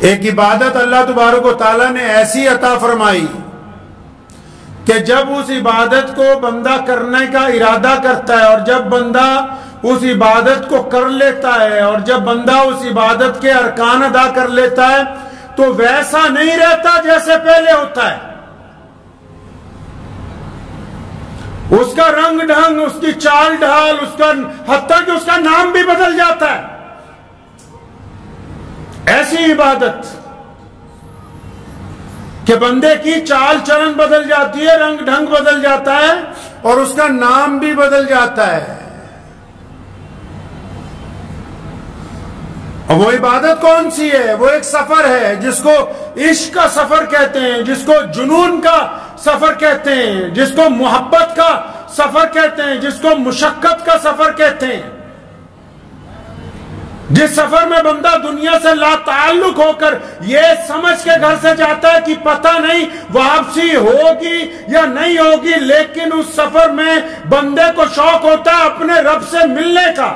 ایک عبادت اللہ تبارک و تعالیٰ نے ایسی عطا فرمائی کہ جب اس عبادت کو بندہ کرنے کا ارادہ کرتا ہے اور جب بندہ اس عبادت کو کر لیتا ہے اور جب بندہ اس عبادت کے ارکان ادا کر لیتا ہے تو ویسا نہیں رہتا جیسے پہلے ہوتا ہے. اس کا رنگ ڈھنگ، اس کی چال ڈھال، اس کا حتیٰ کہ اس کا نام بھی بدل جاتا ہے. ایسی عبادت کہ بندے کی چال چلن بدل جاتی ہے، رنگ ڈھنگ بدل جاتا ہے اور اس کا نام بھی بدل جاتا ہے. اور وہ عبادت کون سی ہے؟ وہ ایک سفر ہے جس کو عشق کا سفر کہتے ہیں، جس کو جنون کا سفر کہتے ہیں، جس کو محبت کا سفر کہتے ہیں، جس کو مشقت کا سفر کہتے ہیں. جس سفر میں بندہ دنیا سے لا تعلق ہو کر یہ سمجھ کے گھر سے جاتا ہے کہ پتہ نہیں واپسی ہوگی یا نہیں ہوگی، لیکن اس سفر میں بندے کو شوق ہوتا ہے اپنے رب سے ملنے کا.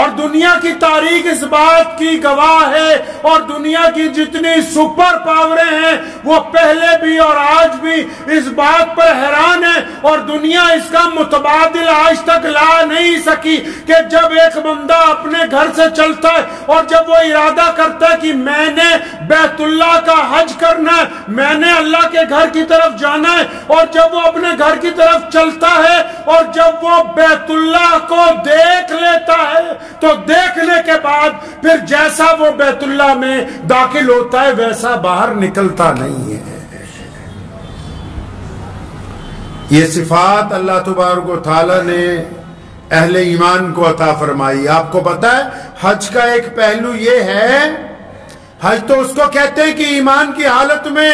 اور دنیا کی تاریخ اس بات کی گواہ ہے، اور دنیا کی جتنی سپر پاوریں ہیں وہ پہلے بھی اور آج بھی اس بات پر حیران ہے، اور دنیا اس کا متبادل آج تک لا نہیں سکی کہ جب ایک بندہ اپنے گھر سے چلتا ہے اور جب وہ ارادہ کرتا ہے کہ میں نے بیت اللہ کا حج کرنا ہے، میں نے اللہ کے گھر کی طرف جانا ہے، اور جب وہ اپنے گھر کی طرف چلتا ہے اور جب وہ بیت اللہ کو دیکھ لیتا ہے تو دیکھنے کے بعد پھر جیسا وہ بیت اللہ میں داخل ہوتا ہے ویسا باہر نکلتا نہیں ہے. یہ صفات اللہ تبارک و تعالی نے اہل ایمان کو عطا فرمائی. آپ کو پتا ہے حج کا ایک پہلو یہ ہے، حج تو اس کو کہتے ہیں کہ ایمان کی حالت میں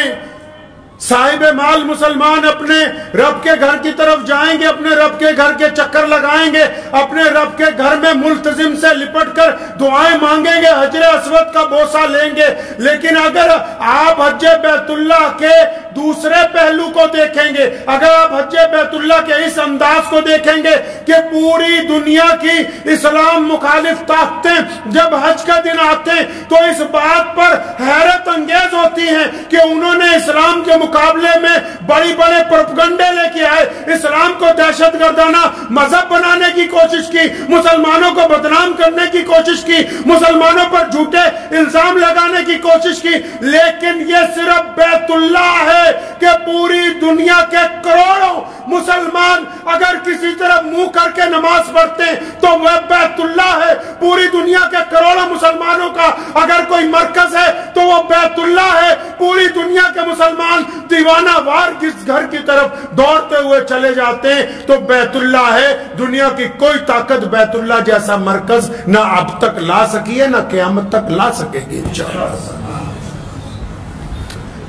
صاحب مال مسلمان اپنے رب کے گھر کی طرف جائیں گے، اپنے رب کے گھر کے چکر لگائیں گے، اپنے رب کے گھر میں ملتزم سے لپٹ کر دعائیں مانگیں گے، حجر اسود کا بوسہ لیں گے. لیکن اگر آپ حج بیت اللہ کے دوسرے پہلو کو دیکھیں گے، اگر آپ حج بیت اللہ کے اس انداز کو دیکھیں گے کہ پوری دنیا کی اسلام مخالف طاقتیں جب حج کا دن آتے ہیں تو اس بات پر حیرت انگیز ہوتی ہیں کہ انہوں نے اسلام کے مقابلے میں بڑی بڑے پروپیگنڈے لے کے آئے، اسلام کو دہشت گردانہ مذہب بنانے کی کوشش کی، مسلمانوں کو بدنام کرنے کی کوشش کی، مسلمانوں پر جھوٹے الزام لگانے کی کوشش کی. لیکن یہ صرف بیت اللہ ہے کہ پوری دنیا کے کروڑوں مسلمان اگر کسی طرف منہ کر کے نماز پڑھتے ہیں تو وہ بیت اللہ ہے. پوری دنیا کے کروڑوں مسلمانوں کا اگر کوئی مرکز ہے تو وہ بیت اللہ ہے. پوری دنیا کے مسلمان دیوانہ وار کس گھر کی طرف دوڑتے ہوئے چلے جاتے ہیں تو بیت اللہ ہے. دنیا کی کوئی طاقت بیت اللہ جیسا مرکز نہ اب تک لا سکی ہے نہ قیامت تک لا سکے گی انشاءاللہ.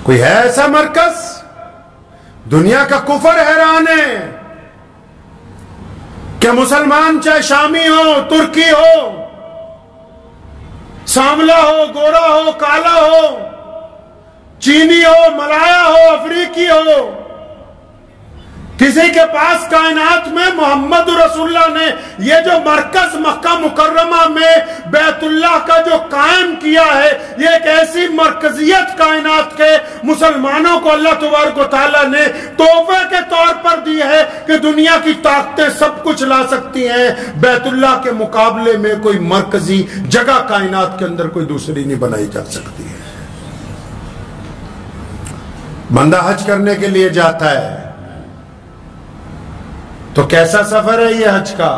کوئی ہے ایسا مرکز؟ دنیا کا کفر حیران ہے کہ مسلمان چاہے شامی ہو، ترکی ہو، سانولا ہو، گورا ہو، کالا ہو، چینی ہو، ملایا ہو، افریقی ہو، کسی کے پاس کائنات میں محمد رسول اللہ نے یہ جو مرکز مکہ مکرمہ میں بیت اللہ کا جو قائم کیا ہے، یہ ایک ایسی مرکزیت کائنات کے مسلمانوں کو اللہ تبارک و تعالیٰ نے تحفے کے طور پر دی ہے کہ دنیا کی طاقتیں سب کچھ لا سکتی ہیں، بیت اللہ کے مقابلے میں کوئی مرکزی جگہ کائنات کے اندر کوئی دوسری نہیں بنائی جا سکتی ہے. بندہ حج کرنے کے لیے جاتا ہے تو کیسا سفر ہے یہ حج کا؟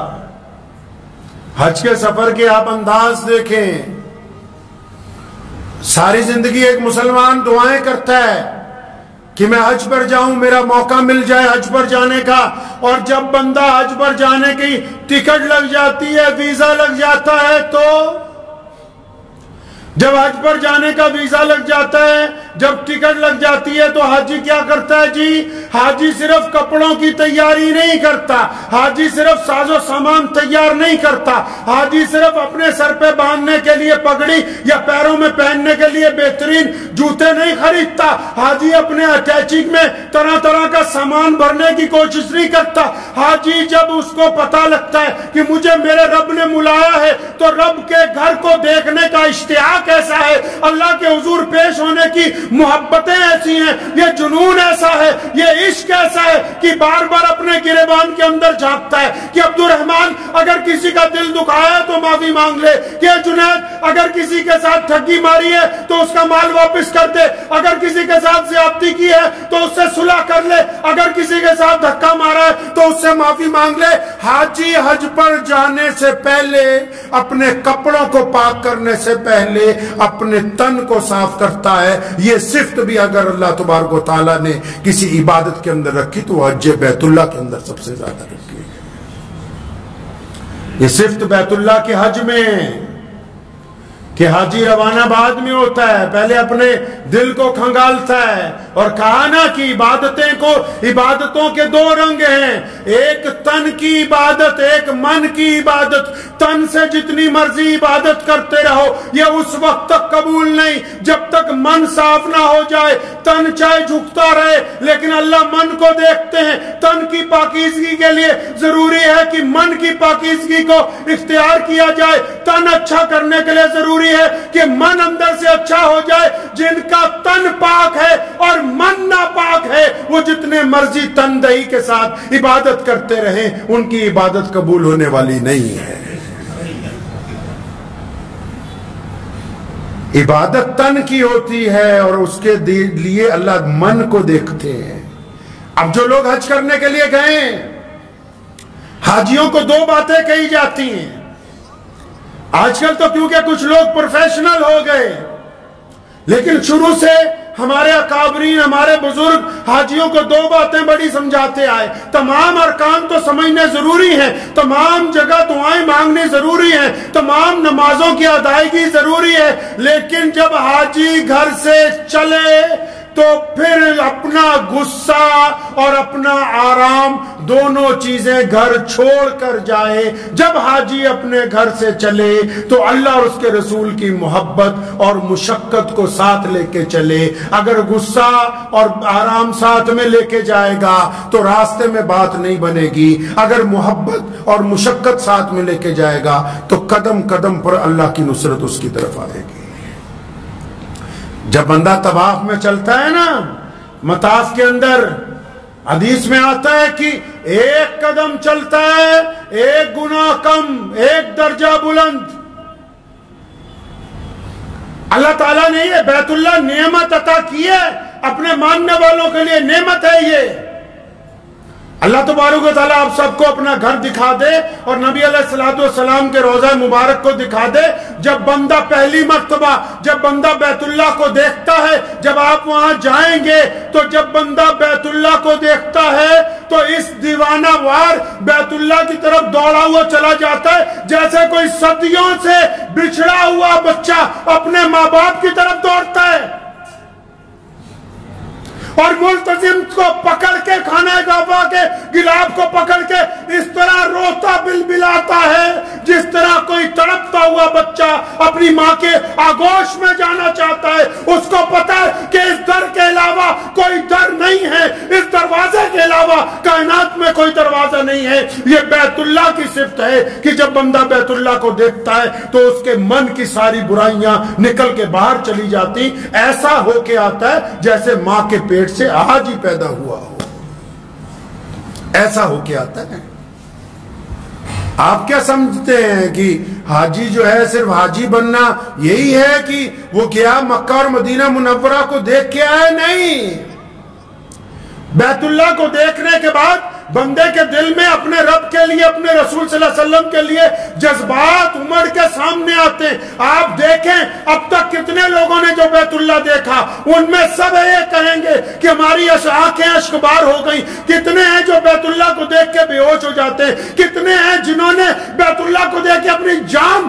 حج کے سفر کے آپ انداز دیکھیں. ساری زندگی ایک مسلمان دعائیں کرتا ہے کہ میں حج پر جاؤں، میرا موقع مل جائے حج پر جانے کا. اور جب بندہ حج پر جانے کی ٹکٹ لگ جاتی ہے، ویزا لگ جاتا ہے، تو جب حج پر جانے کا ویزا لگ جاتا ہے جب ٹکٹ لگ جاتی ہے تو حاجی کیا کرتا ہے جی؟ حاجی صرف کپڑوں کی تیاری نہیں کرتا، حاجی صرف ساز و سامان تیار نہیں کرتا، حاجی صرف اپنے سر پہ باندھنے کے لیے پگڑی یا پیروں میں پہننے کے لیے بہترین جوتے نہیں خریدتا، حاجی اپنے اٹیچی میں طرح طرح کا سامان بھرنے کی کوشش نہیں کرتا۔ حاجی جب اس کو پتا لگتا ہے کہ مجھے میرے رب نے بلایا ہے تو رب کے گھر کو دیکھنے کا اشتیاق ایسا ہے، اللہ کے حضور پیش ہونے کی محبتیں ایسی ہیں، یہ جنون ایسا ہے، یہ عشق ایسا ہے کہ بار بار اپنے گریبان کے اندر جھانکتا ہے کہ عبد الرحمن اگر کسی کا دل دکھایا تو معافی مانگ لے، کہ جنید اگر کسی کے ساتھ ٹھگی ماری ہے تو اس کا مال واپس کر دے، اگر کسی کے ساتھ زیادتی کی ہے تو اس سے صلح کر لے، اگر کسی کے ساتھ دھکا مارا ہے تو اس سے معافی مانگ لے۔ حاجی حج پر جانے سے پہلے اپنے کپڑوں کو پاک کرنے سے پہلے اپنے تن کو صاف کرتا ہے۔ یہ صفت بھی اگر اللہ تبارک و تعالیٰ نے کسی عبادت کے اندر رکھی تو حج بیت اللہ کے اندر سب سے زیادہ رکھی ہے۔ یہ صفت بیت اللہ کے حج میں کہ حاجی روانہ بعد میں ہوتا ہے، پہلے اپنے دل کو کھنگالتا ہے، اور کہا نا کہ عبادتوں کے دو رنگ ہیں، ایک تن کی عبادت، ایک من کی عبادت۔ تن سے جتنی مرضی عبادت کرتے رہو یہ اس وقت تک قبول نہیں جب تک من صاف نہ ہو جائے۔ تن چاہے جھکتا رہے لیکن اللہ من کو دیکھتے ہیں۔ تن کی پاکیزگی کے لیے ضروری ہے کہ من کی پاکیزگی کو اختیار کیا جائے۔ تن اچھا کرنے کے لیے ضروری ہے کہ من اندر سے اچھا ہو جائے۔ جن کا تن پاک ہے اور من ناپاک ہے وہ جتنے مرضی تندہی کے ساتھ عبادت کرتے رہیں ان کی عبادت قبول ہونے والی نہیں ہے۔ عبادت تن کی ہوتی ہے اور اس کے لیے اللہ من کو دیکھتے ہیں۔ اب جو لوگ حج کرنے کے لیے گئے حاجیوں کو دو باتیں کہی جاتی ہیں۔ آج کل تو کیونکہ کچھ لوگ پروفیشنل ہو گئے، لیکن شروع سے ہمارے اکابرین، ہمارے بزرگ حاجیوں کو دو باتیں بڑی سمجھاتے آئے۔ تمام ارکان تو سمجھنے ضروری ہیں، تمام جگہ دعائیں مانگنے ضروری ہیں، تمام نمازوں کی ادائیگی ضروری ہے، لیکن جب حاجی گھر سے چلے تو پھر اپنا غصہ اور اپنا آرام دونوں چیزیں گھر چھوڑ کر جائے۔ جب حاجی اپنے گھر سے چلے تو اللہ اور اس کے رسول کی محبت اور مشقت کو ساتھ لے کے چلے۔ اگر غصہ اور آرام ساتھ میں لے کے جائے گا تو راستے میں بات نہیں بنے گی، اگر محبت اور مشقت ساتھ میں لے کے جائے گا تو قدم قدم پر اللہ کی نصرت اس کی طرف آئے گی۔ جب بندہ طواف میں چلتا ہے نا، مطاف کے اندر حدیث میں آتا ہے کہ ایک قدم چلتا ہے ایک گناہ کم، ایک درجہ بلند۔ اللہ تعالیٰ نے یہ بیت اللہ نعمت عطا کی ہے، اپنے ماننے والوں کے لیے نعمت ہے یہ۔ اللہ تبارک و تعالیٰ آپ سب کو اپنا گھر دکھا دے اور نبی علیہ السلام کے روضہ مبارک کو دکھا دے۔ جب بندہ پہلی مرتبہ جب بندہ بیت اللہ کو دیکھتا ہے، جب آپ وہاں جائیں گے تو جب بندہ بیت اللہ کو دیکھتا ہے تو اس دیوانہ وار بیت اللہ کی طرف دوڑا ہوا چلا جاتا ہے، جیسے کوئی صدیوں سے بچھڑا ہوا بچہ اپنے ماں باپ کی طرف دوڑتا ہے، اور ملتزم کو پکڑ کے خانہ کعبہ کے گلاب کو پکڑ کے اس طرح روتا بلبلاتا ہے جس طرح کوئی تڑپتا ہوا بچہ اپنی ماں کے آغوش میں جانا چاہتا ہے۔ اس کو پتا ہے کہ اس در کے علاوہ کوئی در نہیں ہے، اس دروازے کے علاوہ کائنات میں کوئی دروازہ نہیں ہے۔ یہ بیت اللہ کی صفت ہے کہ جب بندہ بیت اللہ کو دیکھتا ہے تو اس کے من کی ساری برائیاں نکل کے باہر چلی جاتی، ایسا ہو کے آتا ہے جیسے ماں کے پیٹ سے آج ہی پیدا ہوا ہو، ایسا ہو کے آتا ہے۔ آپ کیا سمجھتے ہیں کہ حاجی جو ہے صرف حاجی بننا یہی ہے کہ وہ کیا مکہ اور مدینہ منورہ کو دیکھ کے آئے؟ نہیں، بیت اللہ کو دیکھنے کے بعد بندے کے دل میں اپنے رب کے لیے، اپنے رسول صلی اللہ علیہ وسلم کے لیے جذبات امڑ کے سامنے آتے ہیں۔ آپ دیکھیں اب تک کتنے لوگوں نے جو بیت اللہ دیکھا ان میں سب یہ کہیں گے کہ ہماری آنکھیں اشکبار ہو گئی۔ کتنے ہیں جو بیت اللہ کو دیکھ کے بے ہوش ہو جاتے ہیں، کتنے ہیں جنہوں نے بیت اللہ کو دیکھ کے اپنی جان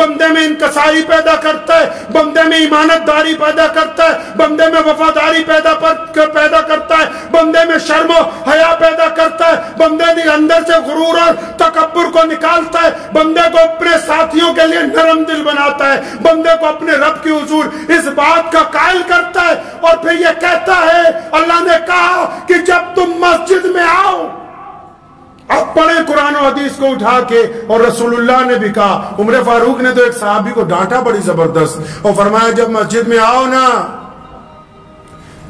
بندے میں انکساری پیدا کرتا ہے، بندے میں ایمانت داری پیدا کرتا ہے، بندے میں وفاداری پیدا کرتا ہے، بندے میں شرم و حیا پیدا کرتا ہے، بندے کے اندر سے غرور اور تکبر کو نکالتا ہے، بندے کو اپنے ساتھیوں کے لیے نرم دل بناتا ہے، بندے کو اپنے رب کی حضور اس بات کا قائل کرتا ہے، اور پھر یہ کہتا ہے اللہ نے کہا کہ جب تم مسجد میں آؤ، اب پڑھیں قرآن و حدیث کو اٹھا کے، اور رسول اللہ نے بھی کہا، عمر فاروق نے تو ایک صحابی کو ڈانٹا بڑی زبردست، اور فرمایا جب مسجد میں آؤ نا،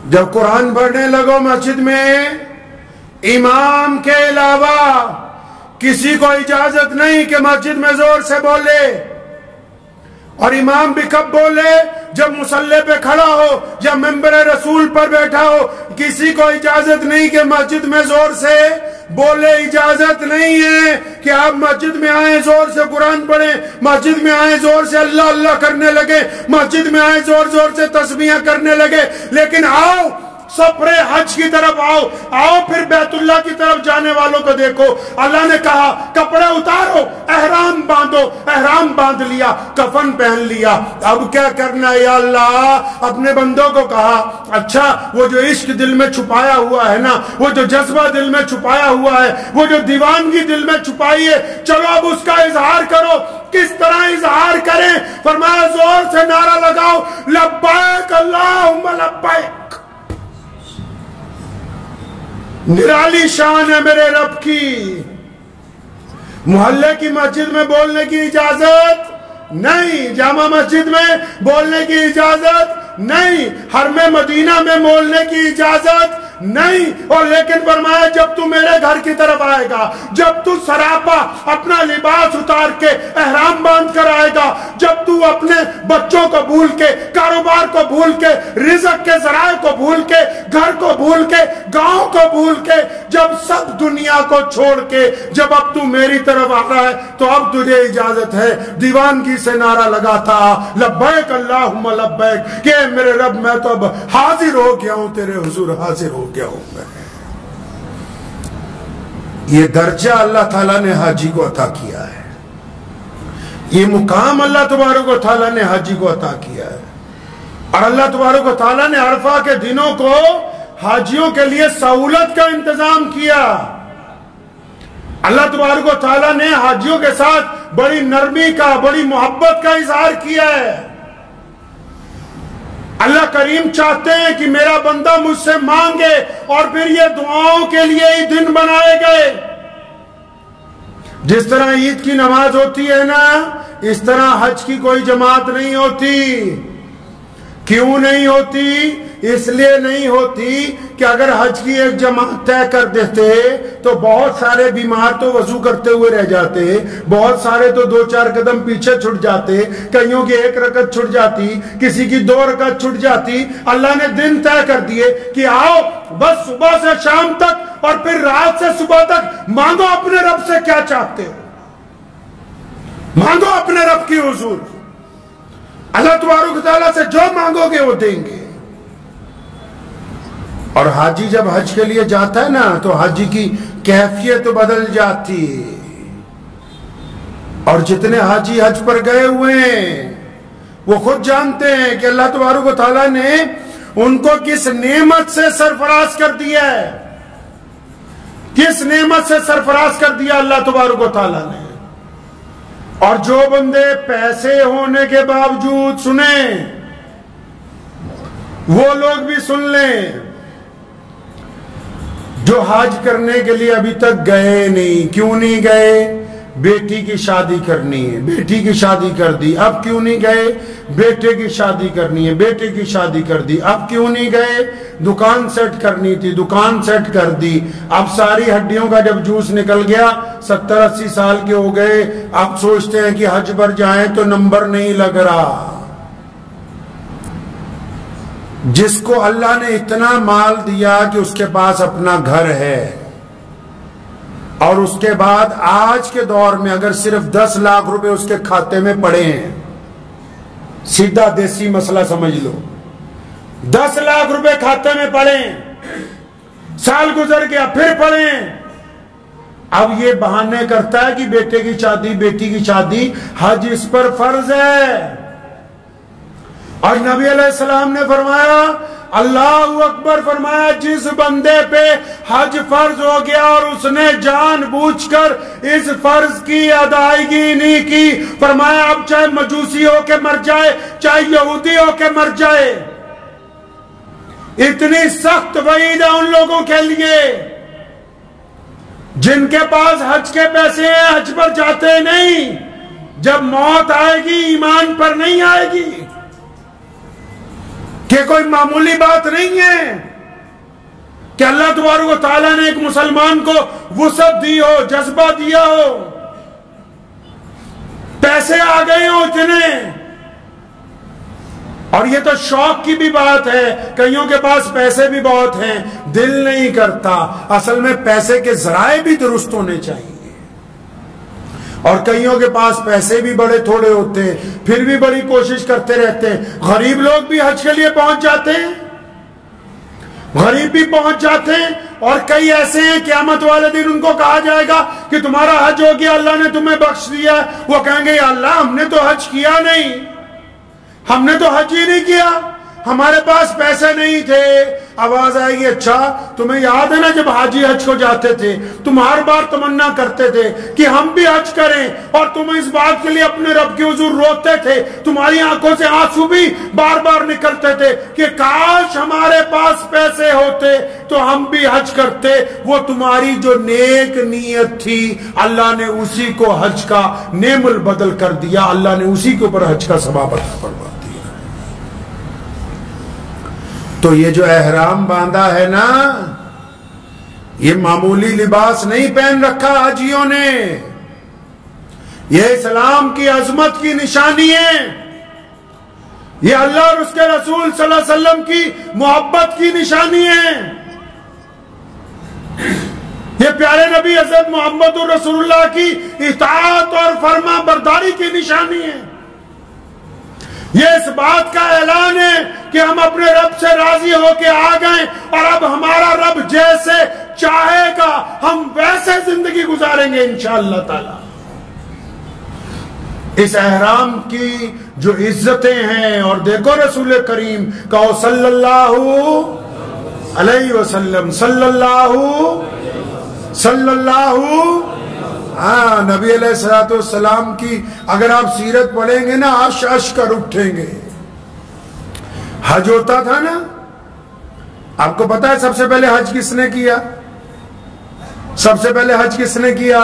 جب قرآن پڑھنے لگو مسجد میں، امام کے علاوہ کسی کو اجازت نہیں کہ مسجد میں زور سے بولے، اور امام بھی کب بولے؟ جب مصلی پہ کھڑا ہو یا ممبر رسول پر بیٹھا ہو۔ کسی کو اجازت نہیں کہ مسجد میں زور سے بولے، اجازت نہیں ہے کہ آپ مسجد میں آئیں زور سے قرآن پڑھیں، مسجد میں آئیں زور سے اللہ اللہ کرنے لگے، مسجد میں آئیں زور زور سے تسبیحیں کرنے لگے، لیکن آؤ سفر حج کی طرف آؤ پھر بیت اللہ کی طرف جانے والوں کو دیکھو۔ اللہ نے کہا کپڑے اتارو، احرام باندھو، احرام باندھ لیا، کفن پہن لیا، اب کیا کرنا ہے یا اللہ؟ اپنے بندوں کو کہا اچھا وہ جو عشق دل میں چھپایا ہوا ہے نا، وہ جو جذبہ دل میں چھپایا ہوا ہے، وہ جو دیوانگی دل میں چھپائی ہے، چلو اب اس کا اظہار کرو۔ کس طرح اظہار کریں؟ فرمایا زور سے نعرہ لگاؤ، لبیک اللہم لبیک۔ نرالی شان ہے میرے رب کی، محلے کی مسجد میں بولنے کی اجازت نہیں، جامع مسجد میں بولنے کی اجازت نہیں، حرم مدینہ میں بولنے کی اجازت نہیں، اور لیکن فرمایا جب تو میرے گھر کی طرف آئے گا، جب تو سراپا اپنا لباس اتار کے احرام باندھ کر آئے گا، جب تو اپنے بچوں کو بھول کے، کاروبار کو بھول کے، رزق کے ذرائع کو بھول کے، گھر کو بھول کے، گاؤں کو بھول کے، جب سب دنیا کو چھوڑ کے جب اب تو میری طرف آ رہا ہے تو اب تجھے اجازت ہے۔ دیوانگی سے نعرہ لگا تھا لبیک اللہم لبیک، کہ میرے رب میں تو اب حاضر ہو گیا ہوں، تیرے حضور حاضر ہو گیا ہوں میں۔ یہ درجہ اللہ تعالیٰ نے حاجی کو عطا کیا ہے، یہ مقام اللہ تبارک و تعالیٰ نے حاجی کو عطا کیا ہے، اور اللہ تبارک و تعالیٰ نے عرفہ کے دنوں کو حاجیوں کے لیے سہولت کا انتظام کیا۔ اللہ تبارک و تعالیٰ نے حاجیوں کے ساتھ بڑی نرمی کا، بڑی محبت کا اظہار کیا ہے۔ اللہ کریم چاہتے ہیں کہ میرا بندہ مجھ سے مانگے، اور پھر یہ دعاؤں کے لیے ہی دن بنائے گئے۔ جس طرح عید کی نماز ہوتی ہے نا، اس طرح حج کی کوئی جماعت نہیں ہوتی۔ کیوں نہیں ہوتی؟ اس لیے نہیں ہوتی کہ اگر حج کی ایک جماعت طے کر دیتے تو بہت سارے بیمار تو وضو کرتے ہوئے رہ جاتے، بہت سارے تو 2-4 قدم پیچھے چھٹ جاتے، کئیوں کی 1 رکعت چھٹ جاتی، کسی کی 2 رکعت چھٹ جاتی۔ اللہ نے دن طے کر دیے کہ آؤ بس صبح سے شام تک اور پھر رات سے صبح تک مانگو اپنے رب سے کیا چاہتے ہو، مانگو اپنے رب کی حضور، اللہ تبارک و تعالیٰ سے جو مانگو گے وہ دیں گے۔ اور حاجی جب حج کے لیے جاتا ہے نا تو حاجی کی کیفیت بدل جاتی ہے، اور جتنے حاجی حج پر گئے ہوئے ہیں وہ خود جانتے ہیں کہ اللہ تبارک و تعالیٰ نے ان کو کس نعمت سے سرفراز کر دیا ہے، کس نعمت سے سرفراز کر دیا اللہ تبارک و تعالیٰ نے۔ اور جو بندے پیسے ہونے کے باوجود سنیں، وہ لوگ بھی سن لیں، جو حج کرنے کے لیے ابھی تک گئے نہیں۔ کیوں نہیں گئے؟ بیٹی کی شادی کرنی ہے، بیٹی کی شادی کر دی، اب کیوں نہیں گئے؟ بیٹے کی شادی کرنی ہے، بیٹے کی شادی کر دی، اب کیوں نہیں گئے؟ دکان سیٹ کرنی تھی، دکان سیٹ کر دی، اب ساری ہڈیوں کا جب جوس نکل گیا، 70-80 سال کے ہو گئے، اب سوچتے ہیں کہ حج پر جائیں تو نمبر نہیں لگ رہا۔ جس کو اللہ نے اتنا مال دیا کہ اس کے پاس اپنا گھر ہے، اور اس کے بعد آج کے دور میں اگر صرف 10 لاکھ روپے اس کے کھاتے میں پڑے ہیں، سیدھا دیسی مسئلہ سمجھ لو، 10 لاکھ روپے کھاتے میں پڑے، سال گزر گیا پھر پڑے، اب یہ بہانے کرتا ہے کہ بیٹے کی شادی بیٹی کی شادی، حج اس پر فرض ہے۔ اور نبی علیہ السلام نے فرمایا، اللہ اکبر، فرمایا جس بندے پہ حج فرض ہو گیا اور اس نے جان بوجھ کر اس فرض کی ادائیگی نہیں کی، فرمایا اب چاہے مجوسی ہو کے مر جائے چاہے یہودی ہو کے مر جائے۔ اتنی سخت وعید ہے ان لوگوں کے لیے جن کے پاس حج کے پیسے ہیں، حج پر جاتے نہیں، جب موت آئے گی ایمان پر نہیں آئے گی، کہ کوئی معمولی بات نہیں ہے کہ اللہ تبارک و تعالیٰ نے ایک مسلمان کو وسعت دی ہو، جذبہ دیا ہو، پیسے آ گئے ہوں اتنے۔ اور یہ تو شوق کی بھی بات ہے، کئیوں کے پاس پیسے بھی بہت ہیں، دل نہیں کرتا۔ اصل میں پیسے کے ذرائع بھی درست ہونے چاہیے، اور کئیوں کے پاس پیسے بھی بڑے تھوڑے ہوتے ہیں، پھر بھی بڑی کوشش کرتے رہتے ہیں۔ غریب لوگ بھی حج کے لیے پہنچ جاتے ہیں، غریب بھی پہنچ جاتے ہیں، اور کئی ایسے ہیں قیامت والے دن ان کو کہا جائے گا کہ تمہارا حج ہو گیا، اللہ نے تمہیں بخش دیا، وہ کہیں گے یا اللہ ہم نے تو حج کیا نہیں، ہم نے تو حج ہی نہیں کیا، ہمارے پاس پیسے نہیں تھے۔ آواز آئے گی اچھا تمہیں یاد ہے نا جب حاجی حج کو جاتے تھے تم ہر بار تمنا کرتے تھے کہ ہم بھی حج کریں، اور تم اس بات کے لیے اپنے رب کے حضور روتے تھے، تمہاری آنکھوں سے آنسو بھی بار بار نکلتے تھے کہ کاش ہمارے پاس پیسے ہوتے تو ہم بھی حج کرتے۔ وہ تمہاری جو نیک نیت تھی اللہ نے اسی کو حج کا نعم البدل کر دیا، اللہ نے اسی کے اوپر حج کا ثواب عطا فرما دیا۔ تو یہ جو احرام باندھا ہے نا، یہ معمولی لباس نہیں پہن رکھا حاجیوں نے، یہ اسلام کی عظمت کی نشانی ہے، یہ اللہ اور اس کے رسول صلی اللہ علیہ وسلم کی محبت کی نشانی ہے، یہ پیارے نبی حضرت محمد رسول اللہ کی اطاعت اور فرما برداری کی نشانی ہے، یہ اس بات کا اعلان ہے کہ ہم اپنے رب سے راضی ہو کے آ گئے، اور اب ہمارا رب جیسے چاہے گا ہم ویسے زندگی گزاریں گے انشاءاللہ تعالی۔ اس احرام کی جو عزتیں ہیں، اور دیکھو رسول کریم کہو صلی اللہ علیہ وسلم، صلی اللہ ہاں، نبی علیہ السلام کی اگر آپ سیرت پڑھیں گے نا عش عش کر اٹھیں گے۔ حج ہوتا تھا نا، آپ کو پتا ہے سب سے پہلے حج کس نے کیا؟ سب سے پہلے حج کس نے کیا؟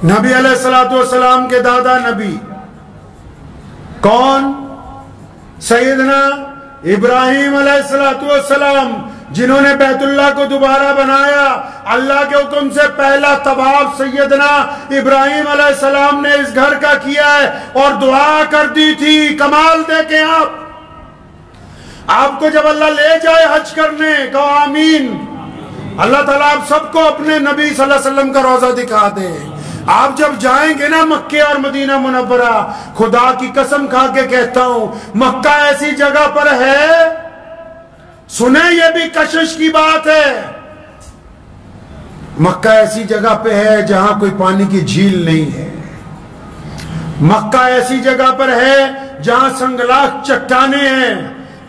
نبی علیہ السلام کے دادا نبی کون؟ سیدنا ابراہیم علیہ السلام، جنہوں نے بیت اللہ کو دوبارہ بنایا۔ اللہ کے حکم سے پہلا طواف سیدنا ابراہیم علیہ السلام نے اس گھر کا کیا ہے، اور دعا کر دی تھی، کمال دیکھیں آپ کو جب اللہ لے جائے حج کرنے کہو آمین۔ اللہ تعالیٰ آپ سب کو اپنے نبی صلی اللہ علیہ وسلم کا روضہ دکھا دے۔ آپ جب جائیں گے نا مکہ اور مدینہ منورہ، خدا کی قسم کھا کے کہتا ہوں مکہ ایسی جگہ پر ہے، سنیں یہ بھی کشش کی بات ہے، مکہ ایسی جگہ پہ ہے جہاں کوئی پانی کی جھیل نہیں ہے، مکہ ایسی جگہ پر ہے جہاں سنگلاخ چٹانیں ہیں،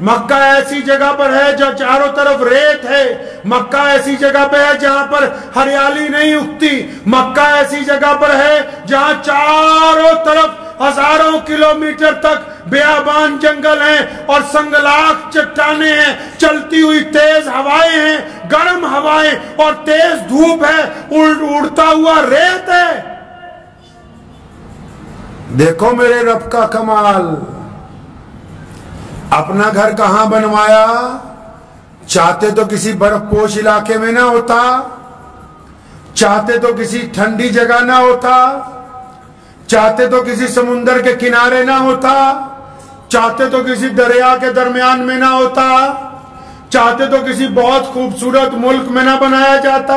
مکہ ایسی جگہ پر ہے جو چاروں طرف ریت ہے، مکہ ایسی جگہ پہ ہے جہاں پر ہریالی نہیں اگتی، مکہ ایسی جگہ پر ہے جہاں چاروں طرف ہزاروں کلومیٹر تک بیابان جنگل ہیں اور سنگلاخ چٹانیں ہیں، چلتی ہوئی تیز ہوائیں ہیں، گرم ہوائیں اور تیز دھوپ ہے، اڑتا ہوا ریت ہے۔ دیکھو میرے رب کا کمال، اپنا گھر کہاں بنوایا؟ چاہتے تو کسی برف پوش علاقے میں نہ ہوتا، چاہتے تو کسی ٹھنڈی جگہ نہ ہوتا، چاہتے تو کسی سمندر کے کنارے نہ ہوتا، چاہتے تو کسی دریا کے درمیان میں نہ ہوتا، چاہتے تو کسی بہت خوبصورت ملک میں نہ بنایا جاتا،